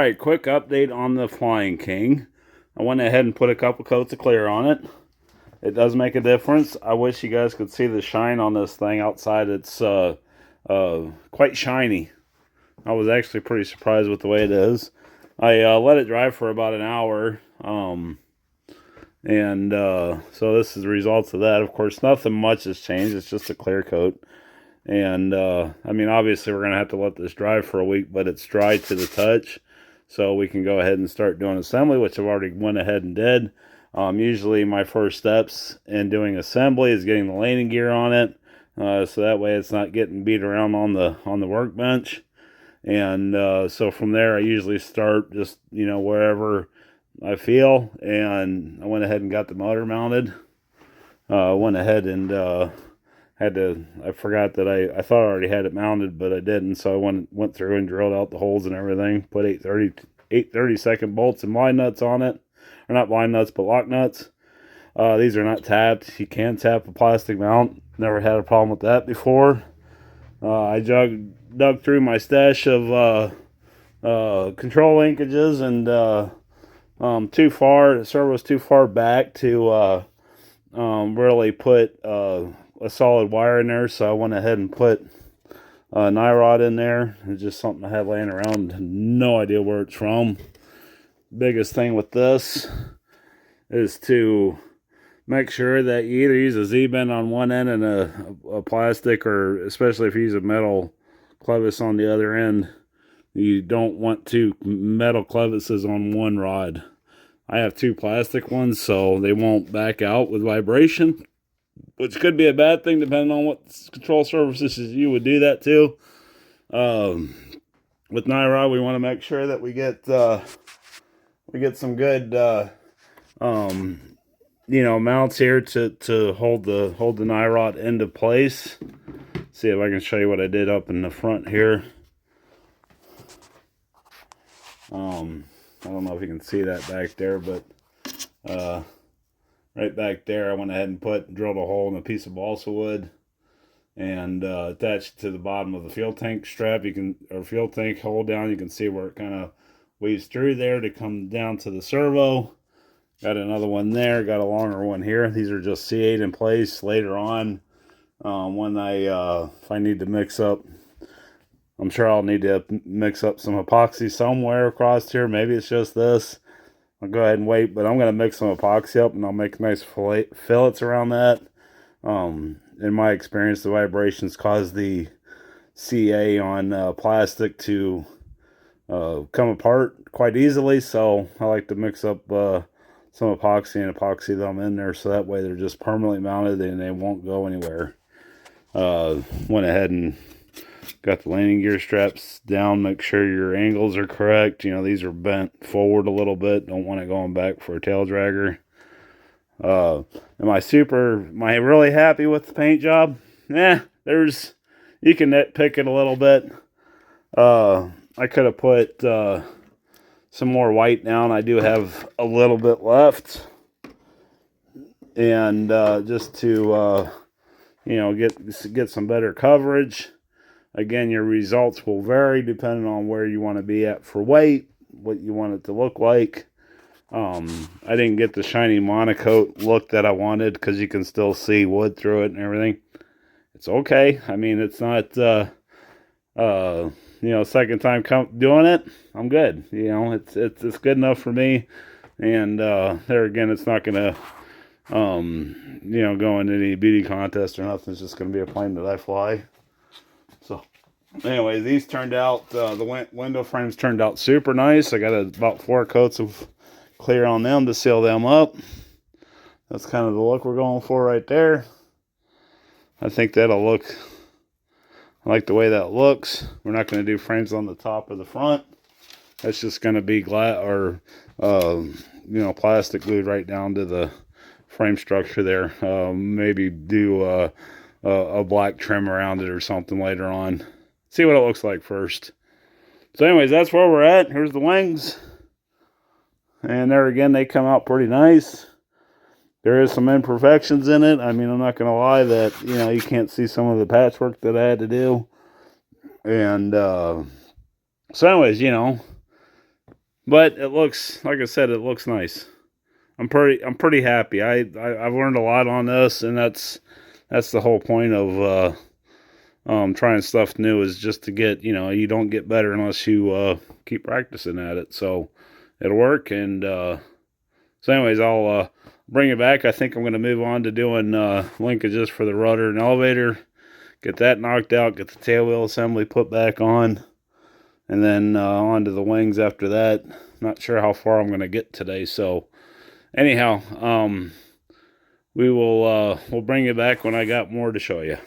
Alright, quick update on the Flying King. I went ahead and put a couple coats of clear on it. It does make a difference. I wish you guys could see the shine on this thing outside. It's quite shiny. I was actually pretty surprised with the way it is. I let it dry for about an hour. So this is the results of that. Of course, nothing much has changed. It's just a clear coat. And, I mean, obviously we're going to have to let this dry for a week, but it's dry to the touch. So we can go ahead and start doing assembly, which I've already went ahead and did. Usually my first steps in doing assembly is getting the landing gear on it. So that way it's not getting beat around on the workbench. And, so from there I usually start just, wherever I feel. And I went ahead and got the motor mounted. Went ahead and, I forgot that I thought I already had it mounted, but I didn't, so I went through and drilled out the holes and everything, put 8/32 bolts and blind nuts on it, or not blind nuts, but lock nuts. These are not tapped. You can tap a plastic mount. Never had a problem with that before. I dug through my stash of control linkages, and the servo was too far back to really put a solid wire in there, so I went ahead and put a nylon in there. It's just something I had laying around. No idea where it's from. Biggest thing with this is to make sure that you either use a Z-bend on one end and a plastic, or especially if you use a metal clevis on the other end, you don't want two metal clevises on one rod. I have two plastic ones, so they won't back out with vibration, which could be a bad thing depending on what control surfaces you would do that to. With nylon, we want to make sure that we get some good mounts here to hold the nylon into place. See if I can show you what I did up in the front here. I don't know if you can see that back there, but right back there, I went ahead and drilled a hole in a piece of balsa wood and attached it to the bottom of the fuel tank strap. Or fuel tank hold down. You can see where it kind of weaves through there to come down to the servo. Got another one there. Got a longer one here. These are just C8 in place. Later on, when if I need to mix up, I'm sure I'll need to mix up some epoxy somewhere across here. Maybe it's just this. I'll go ahead and wait, but I'm going to mix some epoxy up, and I'll make nice fillets around that. In my experience, the vibrations cause the CA on plastic to come apart quite easily, so I like to mix up some epoxy and epoxy them in there, so that way they're just permanently mounted and they won't go anywhere. Went ahead and got the landing gear straps down. Make sure your angles are correct. These are bent forward a little bit. Don't want it going back for a tail dragger. Am I really happy with the paint job? You can nitpick it a little bit. I could have put some more white down. I do have a little bit left. And just to get some better coverage. Again, your results will vary depending on where you want to be at for weight, what you want it to look like. I didn't get the shiny monocoat look that I wanted because you can still see wood through it and everything. It's okay. I mean, it's not, second time doing it. I'm good. It's good enough for me. And there again, it's not going to, go in any beauty contest or nothing. It's just going to be a plane that I fly. So, anyways, these turned out, the window frames turned out super nice. I got about 4 coats of clear on them to seal them up. That's kind of the look we're going for right there. I think that'll look, I like the way that looks. We're not going to do frames on the top or the front. That's just going to be glass or, plastic glued right down to the frame structure there. Maybe do a black trim around it or something later on. See what it looks like first. So anyways, that's where we're at. Here's the wings. And there again, they come out pretty nice. There is some imperfections in it. I mean, I'm not going to lie that, you can't see some of the patchwork that I had to do. And so anyways, But it looks, like I said, it looks nice. I'm pretty happy. I've learned a lot on this, and that's the whole point of trying stuff new, is just to get, you don't get better unless you keep practicing at it. So it'll work. And so anyways, I'll bring it back. I think I'm going to move on to doing linkages for the rudder and elevator. Get that knocked out, get the tail wheel assembly put back on, and then onto the wings after that. Not sure how far I'm going to get today, so anyhow, we'll bring it back when I got more to show you.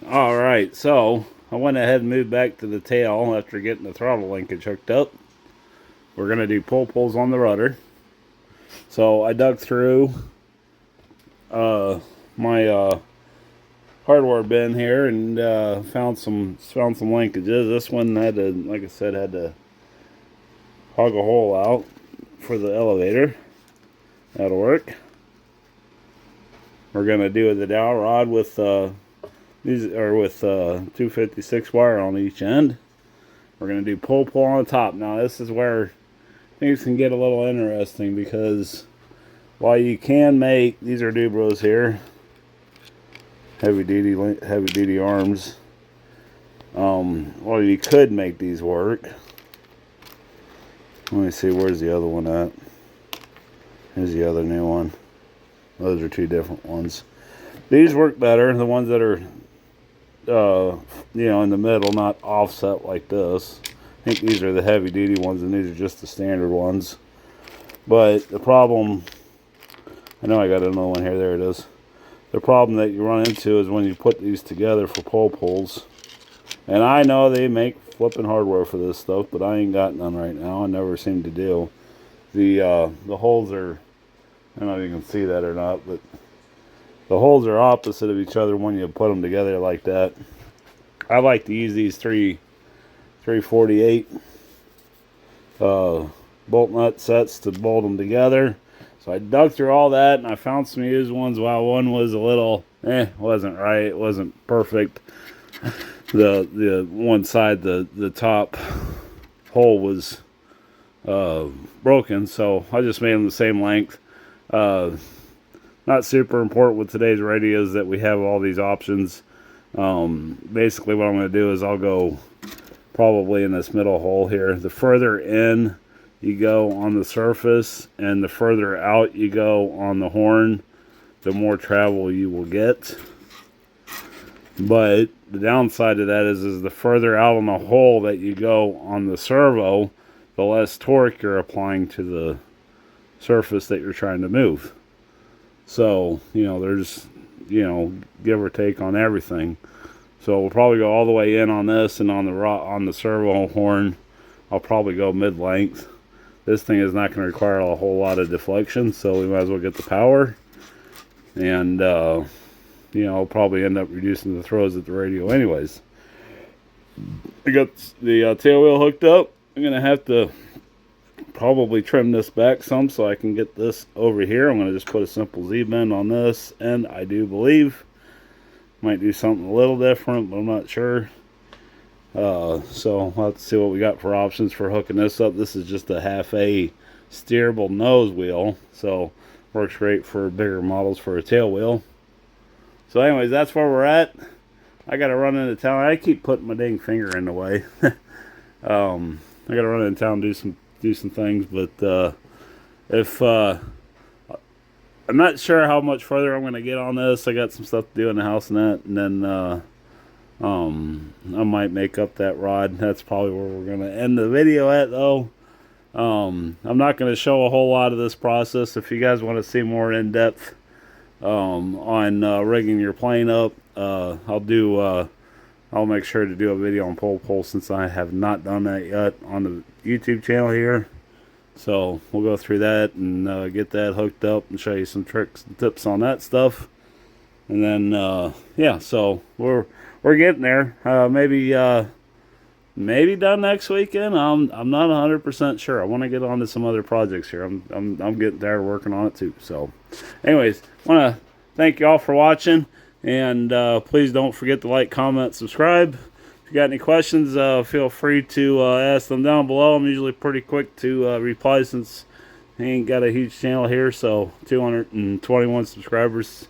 All right, so I went ahead and moved back to the tail after getting the throttle linkage hooked up. We're going to do pull pulls on the rudder. So I dug through my hardware bin here and found some linkages. This one had to, like I said, had to hog a hole out for the elevator. That'll work. We're gonna do the dowel rod with these are with 256 wire on each end. We're gonna do pull on the top. Now this is where things can get a little interesting, because while you can make, these are Dubros here, heavy duty arms. Well, you could make these work. Let me see, where's the other one at? Here's the other new one. Those are two different ones. These work better, the ones that are in the middle, not offset like this. I think these are the heavy duty ones, and these are just the standard ones. But the problem, I know I got another one here, there it is. The problem that you run into is when you put these together for pull pulls. And I know they make flipping hardware for this stuff, but I ain't got none right now. I never seem to do. The holes are, I don't know if you can see that or not, but the holes are opposite of each other when you put them together like that. I like to use these 348 bolt nut sets to bolt them together. So I dug through all that, and I found some used ones. While one was a little, wasn't right. It wasn't perfect. The one side, the top hole was broken, so I just made them the same length. Not super important with today's radios that we have all these options. Basically what I'm going to do is I'll go probably in this middle hole here. The further in you go on the surface and the further out you go on the horn, the more travel you will get. But the downside of that is the further out on the hole that you go on the servo, the less torque you're applying to the surface that you're trying to move. So, there's, give or take on everything. So we'll probably go all the way in on this, and on the servo horn, I'll probably go mid-length. This thing is not going to require a whole lot of deflection, so we might as well get the power. And, I'll probably end up reducing the throws at the radio anyways. I got the tail wheel hooked up. I'm going to have to probably trim this back some so I can get this over here. I'm going to just put a simple Z-bend on this, and I do believe might do something a little different, but I'm not sure. So we'll have to see what we got for options for hooking this up. This is just a half-A steerable nose wheel, so works great for bigger models for a tail wheel. So anyways, that's where we're at. I gotta run into town. I keep putting my dang finger in the way. I gotta run into town and do some things, but if I'm not sure how much further I'm gonna get on this. I got some stuff to do in the house and that, and then I might make up that rod. That's probably where we're gonna end the video at, though. I'm not gonna show a whole lot of this process. If you guys want to see more in depth on rigging your plane up, I'll make sure to do a video on pull, since I have not done that yet on the YouTube channel here. So we'll go through that and get that hooked up and show you some tricks and tips on that stuff. And then yeah, so we're getting there. Maybe done next weekend. I'm not 100% sure. I want to get on to some other projects here. I'm getting tired of working on it too. So anyways, want to thank you all for watching, and please don't forget to like, comment, subscribe. If you got any questions, feel free to ask them down below. I'm usually pretty quick to reply since I ain't got a huge channel here. So 221 subscribers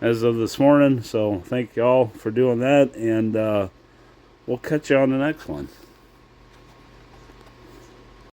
as of this morning. So thank you all for doing that, and we'll catch you on the next one.